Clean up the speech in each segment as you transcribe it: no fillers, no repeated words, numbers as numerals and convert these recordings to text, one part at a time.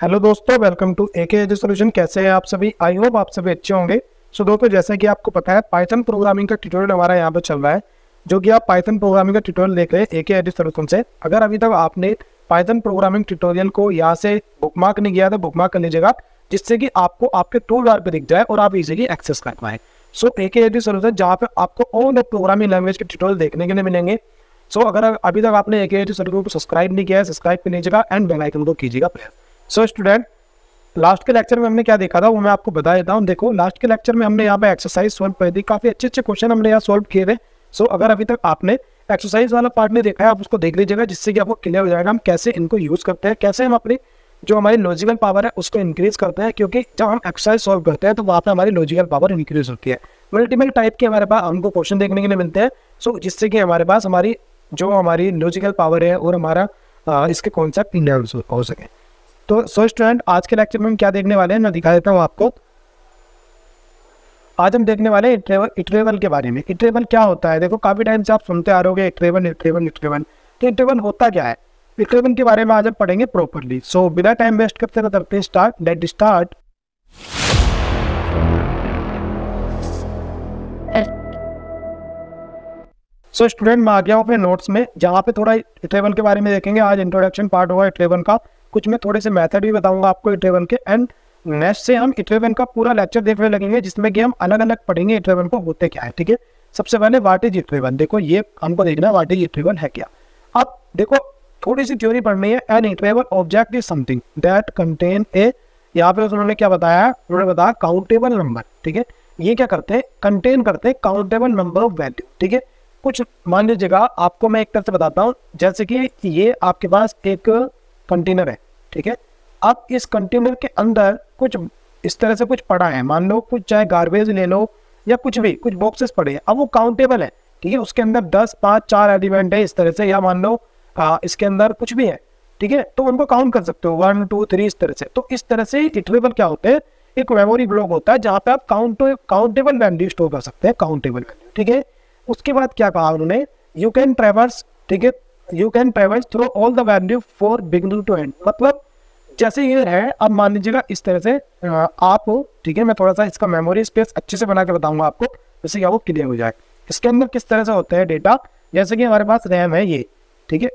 Hello दोस्तों, welcome to AK Edu Solution. कैसे हैं आप सभी? आई होप आप सभी अच्छे होंगे। सो दोस्तों, जैसा कि आपको पता है, पाइथन प्रोग्रामिंग का ट्यूटोरियल हमारा यहाँ पे चल रहा है, जो कि आप पाइथन प्रोग्रामिंग का ट्यूटोरियल देख रहे हैं एके एजू सॉल्यूशन से। अगर अभी तक आपने पाइथन प्रोग्रामिंग ट्यूटोरियल को यहाँ से बुकमार्क नहीं किया तो बुकमार्क कर लीजिएगा, जिससे कि आपको आपके टूल बार पे दिख जाए और आप इजीली एक्सेस कर पाए। सो एके एजू सॉल्यूशन, जहाँ पे आपको ऑल प्रोग्रामिंग लैंग्वेज के ट्यूटोरियल देखने के लिए मिलेंगे। सो अगर अभी तक आपने एके एजू सॉल्यूशन को सब्सक्राइब नहीं किया है, सब्सक्राइब कर लीजिएगा एंड बेल आइकन को कीजिएगा प्रेस। सो स्टूडेंट, लास्ट के लेक्चर में हमने क्या देखा था वो मैं आपको बता देता हूँ। देखो, लास्ट के लेक्चर में हमने यहाँ पे एक्सरसाइज सोल्व कर दी, काफी अच्छे अच्छे क्वेश्चन हमने यहाँ सोल्व किए थे। सो अगर अभी तक आपने एक्सरसाइज वाला पार्ट नहीं देखा है, आप उसको देख लीजिएगा, जिससे कि आपको क्लियर हो जाएगा हम कैसे इनको यूज करते हैं, कैसे हम अपनी जो हमारी लॉजिकल पावर है उसको इंक्रीज करते हैं। क्योंकि जब हम एक्सरसाइज सोल्व करते हैं तो वहाँ पे हमारी लॉजिकल पावर इंक्रीज होती है। मल्टीपल टाइप के हमारे पास हमको क्वेश्चन देखने के लिए मिलते हैं। सो जिससे कि हमारे पास हमारी लॉजिकल पावर है और हमारा इसके कॉन्सेप्ट क्लियर हो सके। तो सो स्टूडेंट, आज के लेक्चर में हम क्या देखने वाले हैं मैं दिखा देता हूँ आपको। आज हम देखने वाले हैं इटरेबल के बारे में। इटरेबल क्या होता है? देखो, काफी टाइम से आप सुनते आ रहे हो इटरेबल इटरेबल इटरेबल। तो इटरेबल होता क्या है? इटरेबल के बारे में आज हम पढ़ेंगे प्रॉपरली। सो बिना टाइम वेस्ट करते start. Let start. So student, मैं आ गया हूँ अपने नोट्स में, जहाँ पे थोड़ा इटरेबल के बारे में देखेंगे। आज इंट्रोडक्शन पार्ट होगा इटरेबल का, कुछ मैं थोड़े से मेथड भी बताऊंगा आपको इटरेबल के, एंड नेक्स्ट से हम इटरेबल का पूरा लेक्चर देखने लगेंगे, जिसमें कि हम अलग अलग पढ़ेंगे इटरेबल को होते क्या है। ठीक है, सबसे पहले व्हाट इज इटरेबल। देखो, ये हमको देखना है व्हाट इज इटरेबल है क्या। अब देखो, थोड़ी सी थ्योरी पढ़नी है। An iterable object is something that contain a, यहाँ पे उन्होंने क्या बताया? उन्होंने बताया काउंटेबल नंबर। ठीक है, ये क्या करते हैं? कंटेन करते हैं काउंटेबल नंबर ऑफ वैल्यू। ठीक है, कुछ मान लीजिएगा, आपको मैं एक तरह से बताता हूँ, जैसे कि ये आपके पास एक कंटेनर है। ठीक है, अब इस कंटेनर के अंदर कुछ इस तरह से कुछ पड़ा है, मान लो कुछ, चाहे गार्बेज ले लो या कुछ भी, कुछ बॉक्सेस पड़े हैं। अब वो काउंटेबल है। ठीक है, उसके अंदर 10, 5, 4 एलिमेंट है इस तरह से, या मान लो इसके अंदर कुछ भी है। ठीक है, तो उनको काउंट कर सकते हो 1, 2, 3 इस तरह से। तो इस तरह से इटरेबल क्या होते हैं? एक मेमोरी ब्लॉक होता है जहाँ पे आप काउंटेबल वैल्यू स्टोर कर सकते हैं, काउंटेबल वैल्यू। ठीक है, उसके बाद क्या कहा उन्होंने? यू कैन ट्रेवर्स, ठीक है, you can traverse through all the value for beginning to end. मतलब जैसे ये है, अब मान लीजिएगा इस तरह से आप, ठीक है, मैं थोड़ा सा इसका मेमोरी स्पेस अच्छे से बना के बताऊंगा आपको, जैसे कि आपको क्लियर हो जाए। इसके अंदर किस तरह से होता है डेटा, जैसे कि हमारे पास रैम है ये। ठीक है,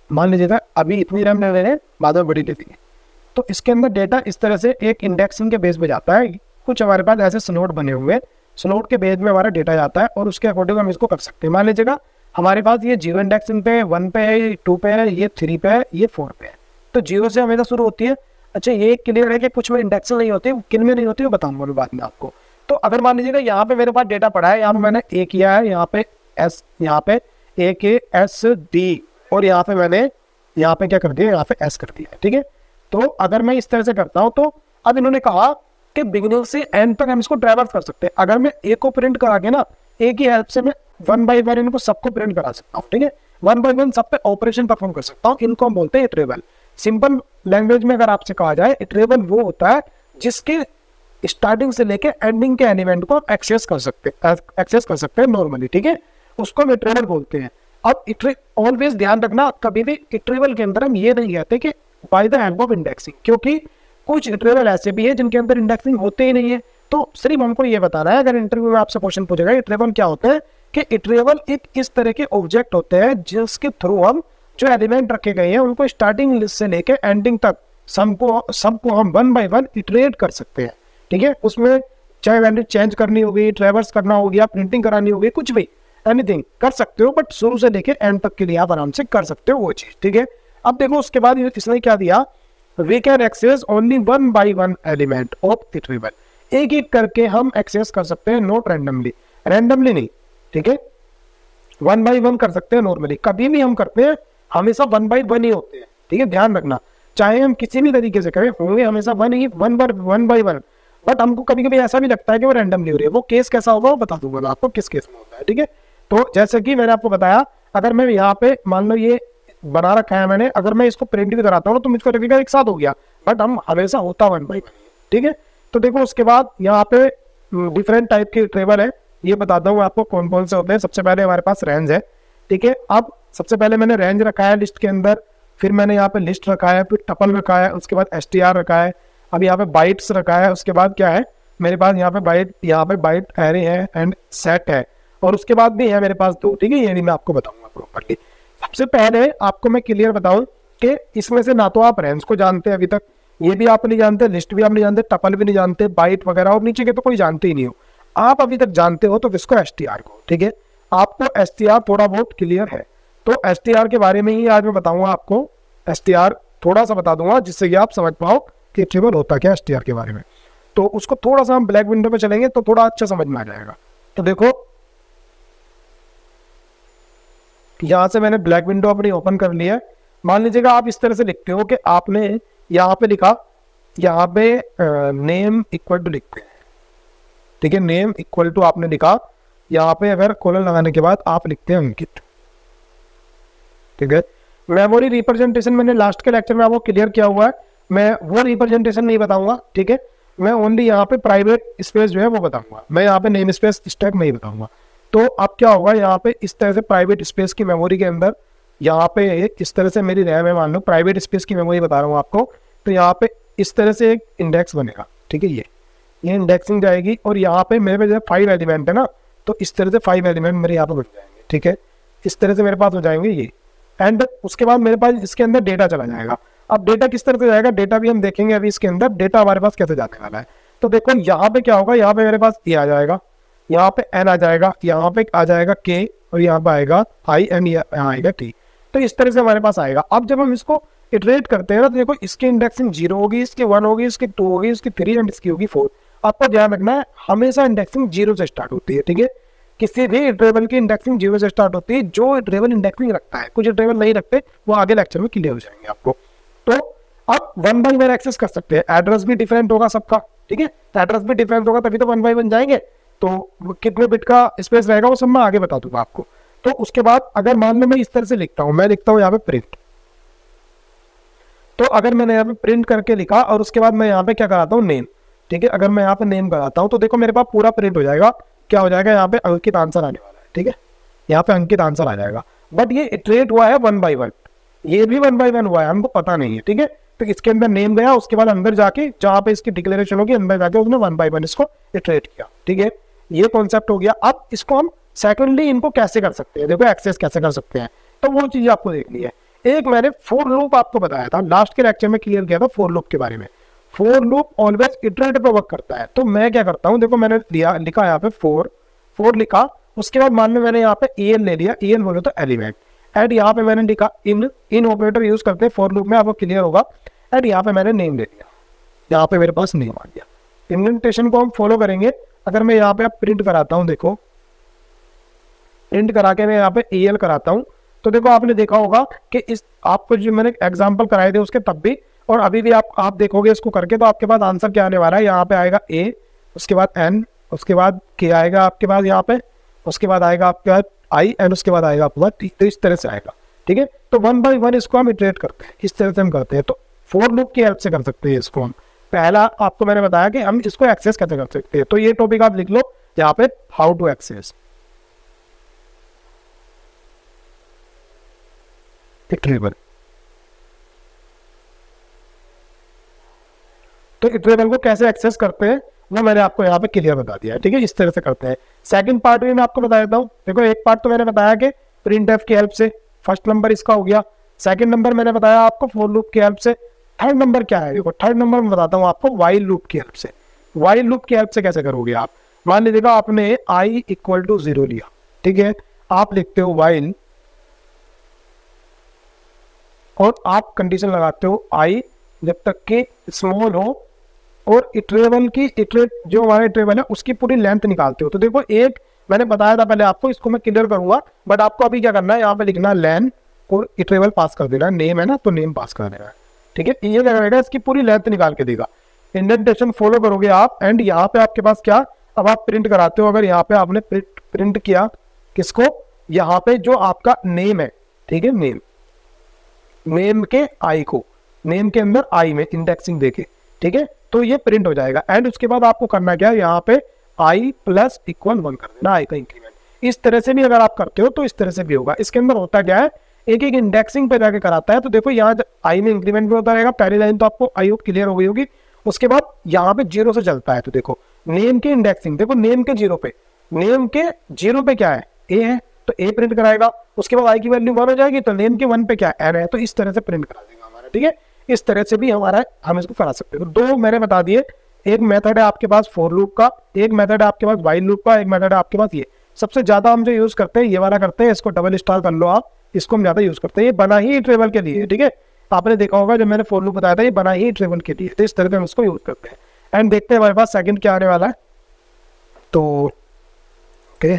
मान लीजिएगा अभी इतनी रैम ले रहे हैं, बाद में बड़ी लेते हैं। तो इसके अंदर डेटा इस तरह से एक इंडेक्सिंग के बेस पे जाता है। कुछ हमारे पास ऐसे स्नोड बने हुए हैं, स्नोड के बेस में हमारा डेटा जाता है और उसके अकॉर्डिंग हम इसको कर सकते हैं। मान लीजिएगा हमारे पास ये 0 इंडेक्सिंग पे है, 1 पे है, 2 पे है, ये 3 पे है, ये 4 पे है। तो 0 से हमेशा शुरू होती है। अच्छा, ये क्लियर है कि कुछ में इंडेक्सिंग नहीं होती, किन में नहीं होती है बताऊंगा मैं बाद में आपको। तो अगर मान लीजिएगा यहाँ पे मेरे पास डेटा पड़ा है, यहाँ पे मैंने ए किया है, यहाँ पे एस, यहाँ पे ए के एस डी, और यहाँ पे मैंने यहाँ पे क्या कर दिया? यहाँ पे एस कर दिया है। ठीक है, तो अगर मैं इस तरह से करता हूँ, तो अब इन्होंने कहा कि बिगिनिंग से एंड तक हम इसको ट्रैवर्स कर सकते हैं। अगर मैं ए को प्रिंट करा के ना, ए की हेल्प से मैं 1 बाय 1 इनको सबको प्रिंट करा सकता हूँ। ठीक है, 1 बाय 1 सब पे ऑपरेशन परफॉर्म कर सकता हूँ। इनको हम बोलते हैं इटरेबल। सिंपल लैंग्वेज में अगर आपसे कहा जाए, इटरेबल वो होता है जिसके स्टार्टिंग से लेके एंडिंग के एलिमेंट को एक्सेस कर सकते हैं नॉर्मली। ठीक है, उसको हम इटरेबल बोलते हैं। अब ऑलवेज ध्यान रखना, कभी भी इटरेबल के अंदर हम ये नहीं कहते कि by the help of indexing, क्योंकि कुछ इटरेबल ऐसे भी है जिनके अंदर इंडेक्सिंग होते ही नहीं है। तो सिर्फ हमको ये बताना है, अगर इंटरव्यू में आपसे क्वेश्चन पूछेगा इटरेबल क्या होता है, कि इटरेबल एक इस तरह के ऑब्जेक्ट होते हैं जिसके थ्रू हम जो एलिमेंट रखे गए हैं उनको स्टार्टिंग लिस्ट से लेके एंडिंग तक सबको हम 1 बाय 1 इटरेट कर सकते हैं। ठीक है, उसमें चाहे वैल्यू चेंज करनी होगी, ट्रेवर्स करना होगी, प्रिंटिंग करानी होगी, कुछ भी एनीथिंग कर सकते हो, बट शुरू से लेके एंड तक के लिए आप आराम से कर सकते हो वो चीज। ठीक है, अब देखो उसके बाद इसने क्या दिया? We can access only 1 by 1 element of iterable. एक एक करके हम एक्सेस कर सकते हैं, नॉट रैंडमली, रैंडमली नहीं। ठीक है, 1 बाय 1 कर सकते हैं नॉर्मली। कभी भी हम करते हैं हमेशा 1 बाय 1 ही होते हैं। ठीक है, ध्यान रखना, चाहे हम किसी भी तरीके से करें होंगे हमेशा 1 बाय 1। बट हमको कभी कभी ऐसा भी लगता है कि वो रैंडमली हो रही है। वो केस कैसा होगा वो बता दूंगा मैं आपको किस केस में होता है। ठीक है, तो जैसे कि मैंने आपको बताया, अगर मैं यहाँ पे मान लो ये बना रखा है मैंने, अगर मैं इसको प्रिंट भी कराता हूँ तो मुझको लगेगा एक साथ हो गया, बट हम हमेशा होता 1 बाय 1। ठीक है, तो देखो उसके बाद यहाँ पे डिफरेंट टाइप के टेबल है, ये बताता हूँ आपको कौन कौन से होते हैं। सबसे पहले हमारे पास रेंज है। ठीक है, अब सबसे पहले मैंने रेंज रखा है लिस्ट के अंदर फिर मैंने यहाँ पे लिस्ट रखा है, फिर टपल रखा है, उसके बाद str रखा है, अब यहाँ पे बाइट्स रखा है, उसके बाद क्या है मेरे पास यहाँ पे बाइट एरे है एंड सेट है, और उसके बाद भी है मेरे पास 2, ठीक है। ये भी मैं आपको बताऊंगा प्रॉपर्ली। सबसे पहले आपको मैं क्लियर बताऊं कि इसमें से ना तो आप रेंज को जानते हैं अभी तक, ये भी आप नहीं जानते, लिस्ट भी आप नहीं जानते, टपल भी नहीं जानते, बाइट वगैरह और नीचे के तो कोई जानते ही नहीं हो। आप अभी तक जानते हो तो किसको, str को, ठीक है। आपको str थोड़ा बहुत क्लियर है, तो str के बारे में ही आज मैं बताऊंगा आपको। str थोड़ा सा बता दूंगा जिससे कि आप समझ पाओ कि टेबल होता क्या str के बारे में। तो उसको थोड़ा सा हम ब्लैक विंडो पे चलेंगे तो थोड़ा अच्छा समझ में आ जाएगा। तो देखो यहां से मैंने ब्लैक विंडो अपनी ओपन कर लिया है। मान लीजिएगा आप इस तरह से लिखते हो कि आपने यहाँ पे लिखा, यहाँ पे नेम इक्वल टू लिखते हैं, ठीक है, नेम इक्वल टू आपने लिखा, यहाँ पे अगर कोलन लगाने के बाद आप लिखते हैं अंकित, ठीक है। मेमोरी रिप्रेजेंटेशन मैंने लास्ट के लेक्चर में आपको क्लियर किया हुआ है, मैं वो रिप्रेजेंटेशन नहीं बताऊंगा, ठीक है। मैं ओनली यहाँ पे प्राइवेट स्पेस जो है वो बताऊंगा, मैं यहाँ पे नेम स्पेस स्टैक नहीं बताऊंगा। तो अब क्या होगा, यहाँ पे इस तरह से प्राइवेट स्पेस की मेमोरी के अंदर, यहाँ पे इस तरह से मेरी रैम है, मान लो प्राइवेट स्पेस की मेमोरी बता रहा हूँ आपको, तो यहाँ पे इस तरह से एक इंडेक्स बनेगा, ठीक है। ये इंडेक्सिंग जाएगी और यहाँ पे मेरे पास 5 एलिमेंट है ना, तो इस तरह से 5 एलिमेंट मेरे यहाँ पे बन जाएंगे, ठीक है। इस तरह से मेरे पास हो जाएंगे ये, एंड उसके बाद मेरे पास इसके अंदर डेटा चला जाएगा। अब डेटा किस तरह से जाएगा, डेटा भी हम देखेंगे अभी इसके अंदर डेटा हमारे पास कैसे जाने वाला है। तो देखो यहाँ पे क्या होगा, यहाँ पे मेरे पास ए आ जाएगा, यहाँ पे एन आ जाएगा, यहाँ पे आ जाएगा के, और यहाँ पे आएगा आई एंड यहाँ आएगा टी। तो इस तरह से हमारे पास आएगा। अब जब हम इसको इटरेट करते हैं ना, तो देखो इसकी इंडेक्सिंग 0 होगी, इसकी 1 होगी, इसकी 2 होगी, इसकी 3 एंड इसकी होगी 4। आपको ध्यान रखना है हमेशा इंडेक्सिंग 0 से स्टार्ट होती है, ठीक है। किसी भी इटरेबल की इंडेक्सिंग 0 से स्टार्ट होती है, जो इटरेबल इंडेक्सिंग रखता है, कुछ इटरेबल नहीं रखते, वो आगे लेक्चर में क्लियर हो जाएंगे आपको। तो आप 1 बाई 1 एक्सेस कर सकते हैं, एड्रेस भी डिफरेंट होगा सबका, ठीक है। तो एड्रेस भी डिफरेंट होगा तभी तो 1 बाई 1 जाएंगे। तो कितने बिट का स्पेस रहेगा वो सब मैं आगे बता दूंगा आपको। तो उसके बाद अगर मान लो मैं इस तरह से लिखता हूं, मैं लिखता हूं यहाँ पे प्रिंट, तो अगर मैंने यहाँ पे प्रिंट करके लिखा और उसके बाद मैं यहाँ पे क्या कराता हूँ, नेम, ठीक है। अगर मैं यहाँ पे नेम कराता हूँ तो देखो मेरे पास पूरा प्रिंट हो जाएगा। क्या हो जाएगा, यहाँ पे अंकित आंसर आने वाला है, ठीक है, यहाँ पे अंकित आंसर आ जाएगा। बट ये इटरेट हुआ है 1 बाई 1, ये भी 1 बाई 1 हुआ है, हमको पता नहीं है, ठीक है। तो इसके अंदर नेम गया, उसके बाद अंदर जाके जहां पे इसकी डिक्लेरेशन होगी अंदर जाके उसने 1 बाई 1 इसको इटरेट किया, ठीक है। ये कॉन्सेप्ट हो गया। अब इसको हम सेकेंडली इनको कैसे कर सकते हैं, देखो एक्सेस कैसे कर सकते हैं, तो वो चीज आपको देखनी है। एक मैंने फॉर लूप आपको बताया था, लास्ट के लेक्चर में क्लियर किया था फॉर लूप के बारे में। फॉर लूप ऑलवेज इटरेट पे वर्क करता है। तो मैं क्या करता हूँ, देखो मैंने लिखा यहाँ पे फोर लिखा, उसके बाद मान लो मैंने यहाँ पे en ले लिया, en बोले तो एलिमेंट, एंड यहाँ पे मैंने लिखा इन ऑपरेटर यूज करते हैं फॉर लूप में, आपको क्लियर होगा। एंड यहाँ पे मैंने नेम ले लिया, यहाँ पे मेरे पास नेम आ गया। इंडेंटेशन को हम फॉलो करेंगे। अगर मैं यहाँ पे आप प्रिंट कराता हूँ, देखो प्रिंट करा के मैं यहाँ पे EL कराता हूँ, तो देखो आपने देखा होगा कि इस आपको जो मैंने एग्जांपल कराए थे उसके तब भी और अभी भी आप देखोगे इसको करके, तो आपके पास आंसर क्या आने वाला है, यहाँ पे आएगा A, उसके बाद N, उसके बाद K आएगा आपके पास यहाँ पे, उसके बाद आएगा आपके पास I एंड उसके बाद आएगा आपके पास T। तो इस तरह से आएगा, ठीक है। तो 1 बाई 1 इसको हम इटरेट करते हैं, इस तरह से हम करते हैं। तो फॉर लूप की हेल्प से कर सकते हैं इसको हम। पहला आपको मैंने बताया कि हम इसको एक्सेस कैसे कर सकते हैं, तो ये टॉपिक आप लिख लो यहाँ पे, हाउ टू एक्सेस इटरेबल। तो इटरेबल को कैसे एक्सेस करते हैं वो मैंने आपको यहाँ पे क्लियर बता दिया है, ठीक है। इस तरह से करते हैं। सेकंड पार्ट भी मैं आपको बता देता हूँ। देखो एक पार्ट तो मैंने बताया कि प्रिंटफ की हेल्प से, फर्स्ट नंबर इसका हो गया। सेकंड नंबर मैंने बताया आपको फॉर लूप की हेल्प से। थर्ड नंबर क्या है, देखो थर्ड नंबर मैं बताता हूँ आपको व्हाइल लूप की हेल्प से। व्हाइल लूप की हेल्प से कैसे करोगे आप, मान लीजिएगा आपने i इक्वल टू 0 लिया, ठीक है। आप लिखते हो व्हाइल और आप कंडीशन लगाते हो i जब तक कि स्मॉल हो, और इटरेबल की इटरेट जो हमारा इटरेबल है उसकी पूरी लेंथ निकालते हो। तो देखो एक मैंने बताया था पहले आपको, इसको मैं क्लियर करूंगा, बट आपको अभी क्या करना है, यहाँ पे लिखना लेन और इटरेबल पास कर देना, नेम है ना तो नेम पास कर देना है, ठीक है। ये क्या करेगा, इसकी पूरी लेंथ निकाल के देगा। इंडेंटेशन फॉलो करोगे आप, एंड यहाँ पे आपके पास क्या, अब आप प्रिंट कराते हो। अगर यहाँ पे आपने प्रिंट किया किसको, यहाँ पे जो आपका नेम है, ठीक है, नेम के आई को, नेम के अंदर आई में इंडेक्सिंग देके, ठीक है, तो ये प्रिंट हो जाएगा। एंड उसके बाद आपको करना क्या है, यहाँ पे i प्लस इक्वल 1 कर देना, i का इंक्रीमेंट। इस तरह से भी अगर आप करते हो तो इस तरह से भी होगा। इसके अंदर होता क्या है, एक एक इंडेक्सिंग पे जाके कराता है। तो देखो यहाँ आई में इंक्रीमेंट भी होता रहेगा, पहली लाइन तो आपको आई होप क्लियर हो गई होगी। उसके बाद यहाँ पे 0 से चलता है, तो देखो नेम के इंडेक्सिंग, देखो नेम के 0 पे, नेम के 0 पे क्या है, ए है, तो ए प्रिंट कराएगा। उसके बाद आई की वैल्यू 1 हो जाएगी, तो नेम के 1 पे क्या है, एन है, तो इस तरह से प्रिंट करा देगा हमारा, ठीक है। इस तरह से भी हमारा हम इसको करा सकते हैं। तो 2 मैंने बता दिए, एक मेथड है आपके पास फॉर लूप का, एक मेथड है आपके पास व्हाइल लूप का, एक मेथड है आपके पास ये। सबसे ज्यादा हम जो यूज करते हैं ये वाला करते हैं, इसको डबल स्टार कर लो आप, इसको हम ज्यादा यूज करते हैं। ये बना ही इटरेबल के लिए, ठीक है। आपने देखा होगा जब मैंने फॉर लूप बताया था, ये बना ही इटरेबल के लिए, तो इस तरह से हम इसको यूज करते हैं। एंड देखते हैं हमारे पास सेकंड क्या आने वाला है। तो ओके,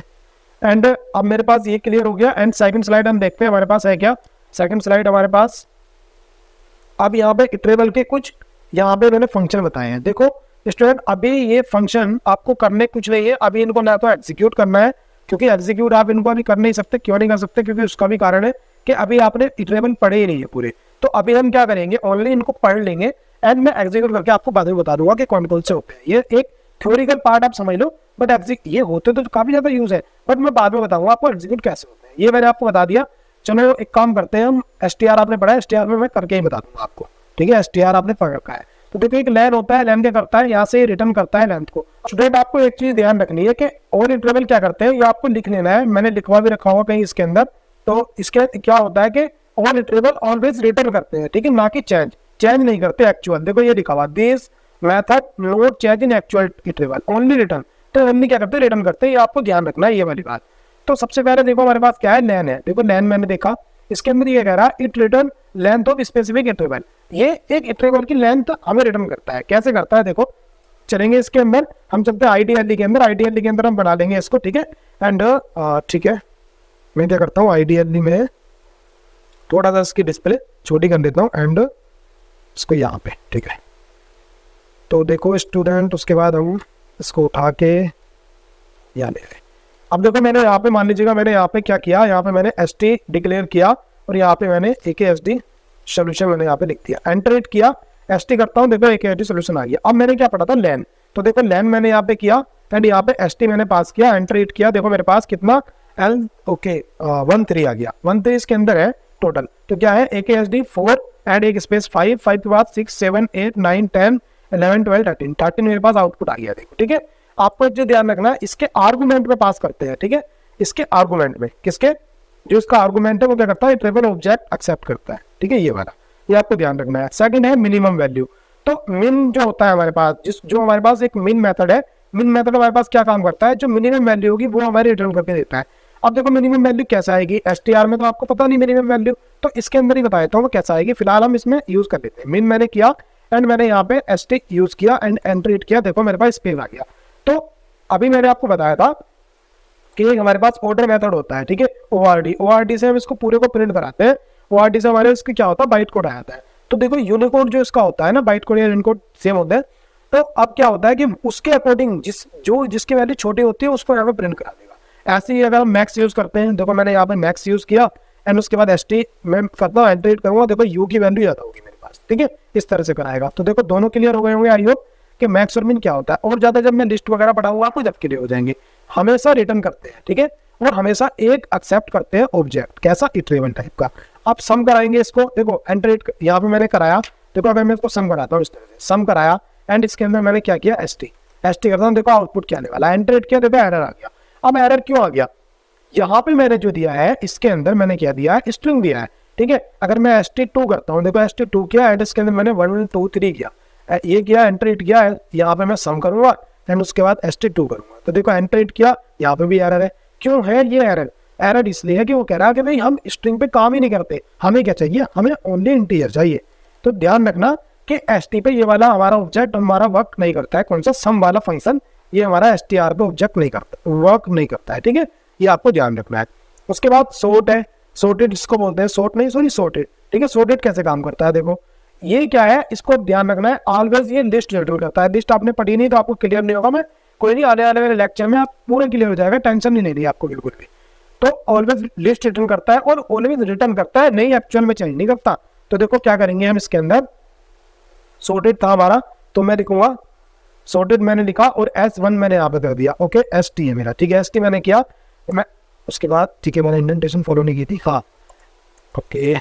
एंड अब मेरे पास ये क्लियर हो गया। एंड सेकंड स्लाइड हम देखते हैं हमारे पास है क्या। सेकंड स्लाइड हमारे पास, अब यहाँ पे इटरेबल के कुछ यहाँ पे मैंने फंक्शन बताए हैं। देखो स्टूडेंट, अभी ये फंक्शन आपको करने कुछ नहीं है, अभी इनको ना तो एग्जीक्यूट करना है, क्योंकि एग्जीक्यूट आप इनको अभी कर नहीं सकते। क्यों नहीं कर सकते, क्योंकि उसका भी कारण है कि अभी आपने इटरेबल पढ़े ही नहीं है पूरे। तो अभी हम क्या करेंगे, ओनली इनको पढ़ लेंगे एंड मैं एग्जीक्यूट करके आपको बाद में बता दूंगा कि कौन कौन से होते हैं। ये एक थ्योरिकल पार्ट आप समझ लो, बट ये होते तो काफी ज्यादा यूज है, बट मैं बाद में बताऊंगा आपको एग्जीक्यूट कैसे होते हैं। ये मैंने आपको बता दिया। चलो एक काम करते हैं, हम STR आपने पढ़ा है, STR में मैं करके ही बता दूंगा आपको, ठीक है। STR आपने पढ़ रखा है। तो देखो एक लेन होता है, लेन क्या करता है, यहाँ से रिटर्न करता है लेंथ को। स्टूडेंट आपको एक चीज ध्यान रखनी है कि और इंटरवल क्या करते हैं, ये आपको लिख लेना है, मैंने लिखवा भी रखा होगा कहीं इसके अंदर। तो इसके क्या होता है कि और इंटरवल ऑलवेज रिटर्न करते हैं, ठीक है, ना कि चेंज नहीं करते एक्चुअल। देखो ये लिखा हुआ, this method note change in actual interval, only return. तो हमने क्या करते हैं, रिटर्न करते हैं, ये आपको ध्यान रखना है ये वाली बात। तो सबसे पहले देखो हमारे पास क्या है, लेन है। देखो लेन मैंने देखा, इसके अंदर ये कह रहा है it return length of specific interval. ये एक इंटरवल की लेंथ हमें रिटर्न करता है। कैसे करता है देखो, चलेंगे इसके अंदर, हम चलते हैं IDLE के अंदर। IDLE के अंदर हम बना लेंगे इसको, ठीक है। एंड ठीक है, मैं क्या करता हूँ, IDLE में थोड़ा सा इसकी डिस्प्ले छोटी कर देता हूँ एंड इसको यहाँ पे, ठीक है। तो देखो स्टूडेंट, उसके बाद हम इसको उठा के यहाँ ले आए। अब देखो मैंने यहाँ पे मान लीजिएगा, मैंने यहाँ पे क्या किया, यहाँ पे मैंने ST डिक्लेयर किया और यहाँ पे मैंने AKSD सोल्यूशन मैंने यहाँ पे लिख दिया, एंटर हिट किया, ST करता हूँ, देखो AKSD सोल्यूशन आ गया। अब मैंने क्या पढ़ा था, लेन। तो देखो लेन मैंने यहाँ पे किया एंड यहाँ पे ST मैंने पास किया, एंटर हिट किया, देखो मेरे पास कितना L ओके 13 आ गया। 13 इसके अंदर है टोटल। तो क्या है, AKSD 4 एंड एक स्पेस 5 के बाद 6 7 8 9 10 11 12 13 मेरे पास आउटपुट आ गया, देखो, ठीक है। आपको जो ध्यान रखना है, इसके आर्गुमेंट में पास करते हैं, ठीक है। इसके आर्गुमेंट में, किसके, जो इसका आर्गुमेंट है वो क्या करता है, ट्रिपल ऑब्जेक्ट एक्सेप्ट करता है, ठीक है, ये वाला, ये आपको ध्यान रखना है। सेकंड है मिनिमम वैल्यू। तो मिन जो होता है हमारे पास, जो हमारे पास एक मिन मेथड है, मिन मेथड हमारे पास क्या काम करता है, जो मिनिमम वैल्यू होगी वो हमारे रिटर्न करके देता है। अब देखो मिनिमम वैल्यू कैसे आएगी, STR में तो आपको पता नहीं मिनिमम वैल्यू, तो इसके अंदर ही बता देता हूँ वो कैसे आएगी। फिलहाल हम इसमें यूज कर लेते हैं। मिन मैंने किया एंड मैंने यहाँ पे ST यूज किया एंड एंटर हिट किया, देखो मेरे पास स्पेस आ गया। तो अभी मैंने आपको बताया था कि हमारे पास ऑर्डर मेथड होता है, ठीक है, ORD से हम इसको पूरे को प्रिंट कराते हैं। ORD से हमारे इसकी क्या होता है, बाइट कोड आ जाता है। तो देखो यूनिकोड जो इसका होता है ना, बाइट कोड या यूनिकोड सेम होते हैं। तो अब क्या होता है कि उसके अकॉर्डिंग जिसकी वैल्यू छोटी होती है उसको यहाँ पे प्रिंट करा देगा। ऐसे ही अगर हम मैक्स यूज करते हैं, देखो मैंने यहाँ पे मैक्स यूज किया एंड उसके बाद ST मैं करता हूँ, एंटर हिट करूंगा, देखो U की वैल्यू ज्यादा होगी मेरे पास, ठीक है, इस तरह से कराएगा। तो देखो दोनों क्लियर हो गए होंगे आई होप कि मैक्स और मिन क्या होता है। और ज्यादा जब मैं लिस्ट वगैरह पढ़ाऊंगा आपको जब क्लियर हो जाएंगे। हमेशा रिटर्न करते हैं, ठीक है, और हमेशा एक एक्सेप्ट करते हैं ऑब्जेक्ट, कैसा, इटरेबल टाइप का। आप सम कराएंगे इसको, देखो एंटर हिट यहाँ पे मैंने कराया, देखो अगर मैं इसको सम कराता हूँ इस तरह से, सम कराया एंड इसके अंदर मैंने क्या किया, ST करता हूँ, देखो आउटपुट क्या आने वाला, एंटर हिट किया, देखो एरर आ गया। अब एरर क्यों आ गया, यहाँ पे मैंने जो दिया है इसके अंदर मैंने क्या दिया है, स्ट्रिंग दिया है, ठीक है। अगर मैं ST2 करता हूँ, देखो ST2 किया एंड इसके अंदर मैंने 1 2 3 किया, ये किया, एंटर हिट किया, यहाँ पे मैं सम करूंगा एंड उसके बाद ST2 करूंगा। तो देखो एंटर हिट किया, यहाँ पे भी एरर है। क्यों है ये एरर इसलिए है कि वो कह रहा है कि भाई हम स्ट्रिंग पे काम ही नहीं करते, हमें क्या चाहिए, हमें ओनली इंटीजर चाहिए। तो ध्यान रखना कि ST पे ये वाला हमारा ऑब्जेक्ट हमारा वर्क नहीं करता है, कौन सा, सम वाला फंक्शन, ये हमारा STR पे ऑब्जेक्ट नहीं करता, वर्क नहीं करता है, ठीक है, ये आपको ध्यान रखना है। उसके बाद सोर्ट है, सोर्टेड इसको बोलते हैं, सोर्टेड, ठीक है। सोर्टेड कैसे काम करता है, देखो ये क्या है, इसको ध्यान रखना है, ऑलवेज ये लिस्ट रिटर्न करता है। लिस्ट आपने पढ़ी नहीं तो आपको क्लियर नहीं होगा, मैं कोई नहीं, आने वाले लेक्चर में आप पूरा क्लियर हो जाएगा, टेंशन नहीं लेनी आपको बिल्कुल भी। तो ऑलवेज लिस्ट रिटर्न करता है और ऑलवेज रिटर्न करता है, नहीं एक्चुअल में चेंज नहीं करता। तो देखो क्या करेंगे हम, इसके अंदर सॉर्टेड था हमारा, तो मैं लिखूंगा सॉर्टेड, मैंने लिखा और S1 मैंने यहाँ पे कर दिया, ओके, ST है मेरा, ठीक है, ST मैंने किया, मैं उसके बाद, ठीक है, मैंने इंडेंटेशन फॉलो नहीं की थी, हाँ ओके,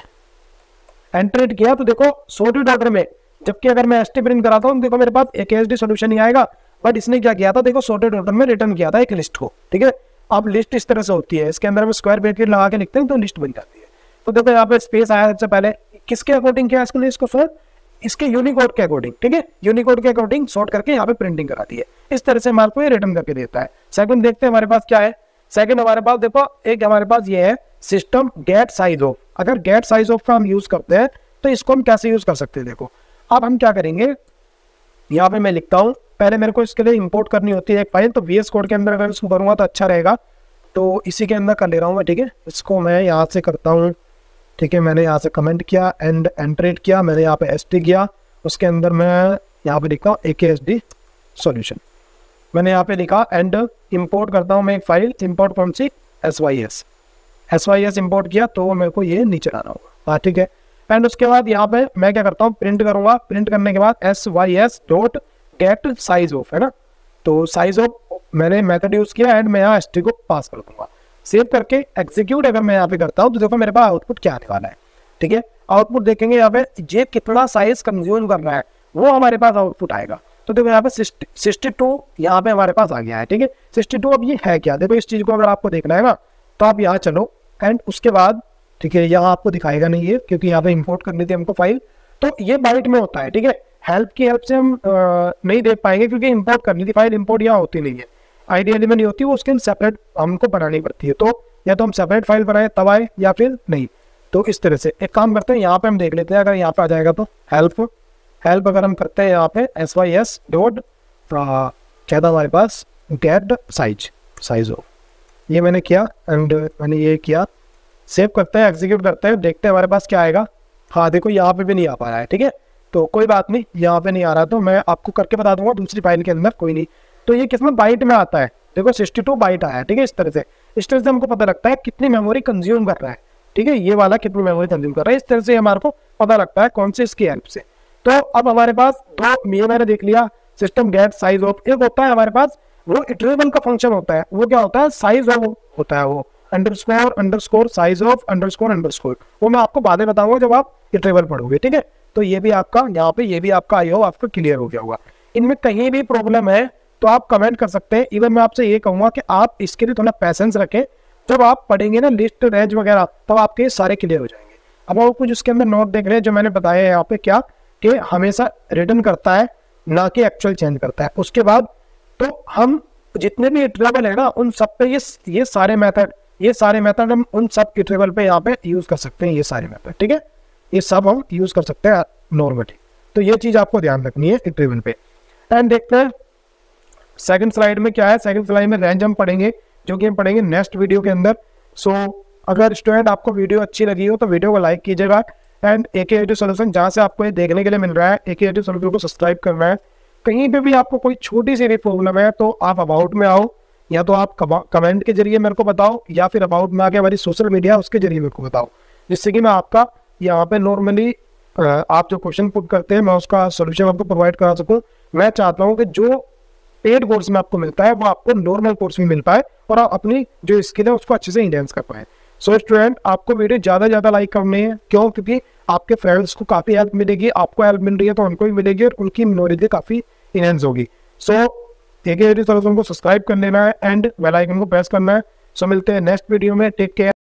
एंटर किया तो देखो सॉर्टेड ऑर्डर में, जबकि अगर मैं एसटी प्रिंट कराता हूँ देखो मेरे पास एक एसडी सोल्यूशन ही आएगा, बट इसने क्या किया था देखो सॉर्टेड ऑर्डर में रिटर्न किया था एक लिस्ट को, ठीक है। अब लिस्ट इस तरह से होती है, इसके अंदर हम स्क्वायर ब्रैकेट लगा के लिखते हैं तो लिस्ट बन जाती है। तो देखो यहाँ पे स्पेस आया सबसे पहले, किसके अकॉर्डिंग किया इसको लिस्ट को सर, इसके यूनिकोड के अकॉर्डिंग, ठीक है, यूनिकोड के अकॉर्डिंग सॉर्ट करके यहाँ पे प्रिंटिंग कराती है, इस तरह से हमारे को ये रिटर्न करके देता है। सेकंड देखते हैं हमारे पास क्या है, सेकंड हमारे पास देखो एक हमारे पास ये है सिस्टम गेट साइज ऑफ। अगर गेट साइज ऑफ का हम यूज करते हैं तो इसको हम कैसे यूज कर सकते हैं, देखो अब हम क्या करेंगे, यहाँ पे मैं लिखता हूँ, पहले मेरे को इसके लिए इंपोर्ट करनी होती है एक फाइल, तो VS कोड के अंदर अगर इसको करूँगा तो अच्छा रहेगा, तो इसी के अंदर कर ले रहा हूँ मैं, ठीक है। इसको मैं यहाँ से करता हूँ, ठीक है, मैंने यहाँ से कमेंट किया एंड एंटरेट किया, मैंने यहाँ पे ST किया, उसके अंदर मैं यहाँ पे लिखता हूँ AKSD सॉल्यूशन, मैंने यहाँ पे लिखा एंड इंपोर्ट करता हूँ मैं एक फाइल, इंपोर्ट कौन सी, SYS इंपोर्ट किया तो मेरे को ये नीचे आना होगा, हाँ ठीक है। एंड उसके बाद यहाँ पे मैं क्या करता हूँ, प्रिंट करूंगा, प्रिंट करने के बाद SYS dot gate size of, है ना, तो साइज ऑफ मैंने मेथड यूज किया एंड मैं यहाँ ST को पास कर दूंगा, सेव करके एग्जीक्यूट अगर मैं यहाँ पे करता हूँ तो देखो मेरे पास आउटपुट क्या आने वाला है, ठीक है। आउटपुट देखेंगे यहाँ पे ये कितना साइज कंज्यूम कर रहा है वो हमारे पास आउटपुट आएगा, तो देखो यहाँ पे 62 यहाँ पे हमारे पास आ गया है, ठीक है 62। अब ये है क्या, देखो इस चीज को अगर आपको देखना है ना तो आप यहाँ चलो एंड उसके बाद, ठीक है, यहाँ आपको दिखाएगा नहीं ये क्योंकि यहाँ पे इंपोर्ट करनी थी हमको फाइल, तो ये बाइट में होता है, ठीक है। हेल्प की हेल्प से हम नहीं देख पाएंगे क्योंकि इंपोर्ट करनी थी फाइल, इंपोर्ट यहाँ होती नहीं है, आइडियली में नहीं होती, वो उसके सेपरेट हमको बनानी पड़ती है, तो या तो हम सेपरेट फाइल बनाए तब आए या फिर नहीं। तो इस तरह से एक काम करते हैं, यहाँ पे हम देख लेते हैं, अगर यहाँ पे आ जाएगा तो हेल्प अगर हम करते हैं यहाँ पे SYS डॉट क्या था हमारे पास, गेट साइज ऑफ, ये मैंने किया एंड मैंने ये किया, सेव करते हैं, एग्जीक्यूट करते हैं, देखते हैं हमारे पास क्या आएगा। हाँ देखो यहाँ पे भी नहीं आ पा रहा है, ठीक है, तो कोई बात नहीं, यहाँ पे नहीं आ रहा तो मैं आपको करके बता दूंगा दूसरी फाइल के अंदर, कोई नहीं। तो ये किसमें बाइट में आता है, देखो 62 बाइट आया है, ठीक है, इस तरह से हमको पता लगता है कितनी मेमोरी कंज्यूम कर रहा है, ठीक है, ये वाला कितनी मेमोरी कंज्यूम कर रहा है, इस तरह से हमारे को पता लगता है कौन से इसकी हेल्प से। तो अब हमारे पास दो, ये मैंने देख लिया सिस्टम गेट साइज ऑफ, एक होता है हमारे पास वो इटरेबल का फंक्शन होता है, वो क्या होता है, साइज ऑफ होता है, वो अंडरस्कोर साइज ऑफ अंडरस्कोर, वो मैं आपको बाद में बताऊंगा जब आप इटरेबल पढ़ोगे, ठीक है। तो ये भी आपका यहाँ पे, ये भी आपका आई हो आपको क्लियर हो गया होगा। इनमें कहीं भी प्रॉब्लम है तो आप कमेंट कर सकते हैं, इवन मैं आपसे ये कहूंगा कि आप इसके लिए थोड़ा पैसेंस रखें, जब आप पढ़ेंगे ना लिस्ट रेंज वगैरह तब आपके सारे क्लियर हो जाएंगे। अब आप कुछ उसके अंदर नोट देख रहे हैं जो मैंने बताया है यहाँ पे, क्या कि हमेशा रिटर्न करता है ना कि एक्चुअल चेंज करता है। उसके बाद तो हम जितने भी इटरेबल है ना उन सब पे ये सारे मेथड हम उन सब इटरेबल पे यहाँ पे यूज कर सकते हैं, ये सारे मेथड, ठीक है, ये सब हम यूज कर सकते हैं नॉर्मली। तो ये चीज आपको ध्यान रखनी है इटरेबल पे। एंड देखते हैं सेकंड स्लाइड में क्या है, सेकंड स्लाइड में रेंज हम पढ़ेंगे जो कि हम पढ़ेंगे नेक्स्ट वीडियो के अंदर। सो अगर स्टूडेंट आपको वीडियो अच्छी लगी हो तो वीडियो को लाइक कीजिएगा एंड AKSD सॉल्यूशन जहाँ से आपको ये देखने के लिए मिल रहा है AKSD सॉल्यूशन को सब्सक्राइब करना है। कहीं पे भी आपको कोई छोटी सी भी प्रॉब्लम है तो आप अबाउट में आओ, या तो आप कमेंट के जरिए मेरे को बताओ, या फिर अबाउट में आके हमारी सोशल मीडिया उसके जरिए मेरे को बताओ, जिससे कि मैं आपका यहाँ पे नॉर्मली आप जो क्वेश्चन पुट करते हैं मैं उसका सोल्यूशन आपको प्रोवाइड करा सकूँ। मैं चाहता हूँ कि जो पेड कोर्स में आपको मिलता है वो आपको नॉर्मल कोर्स में मिल पाए और आप अपनी जो स्किल है उसको अच्छे से एनहांस कर पाए। सो स्टूडेंट आपको वीडियो ज़्यादा लाइक करनी है, क्यों, क्योंकि आपके फ्रेंड्स को काफ़ी हेल्प मिलेगी, आपको हेल्प मिल रही है तो उनको भी मिलेगी और उनकी नॉलेज काफ़ी इनहेंस होगी। सो AKSD सॉल्यूशन को सब्सक्राइब कर लेना है एंड बेल आइकन को प्रेस करना है। सो मिलते हैं नेक्स्ट वीडियो में, टेक केयर।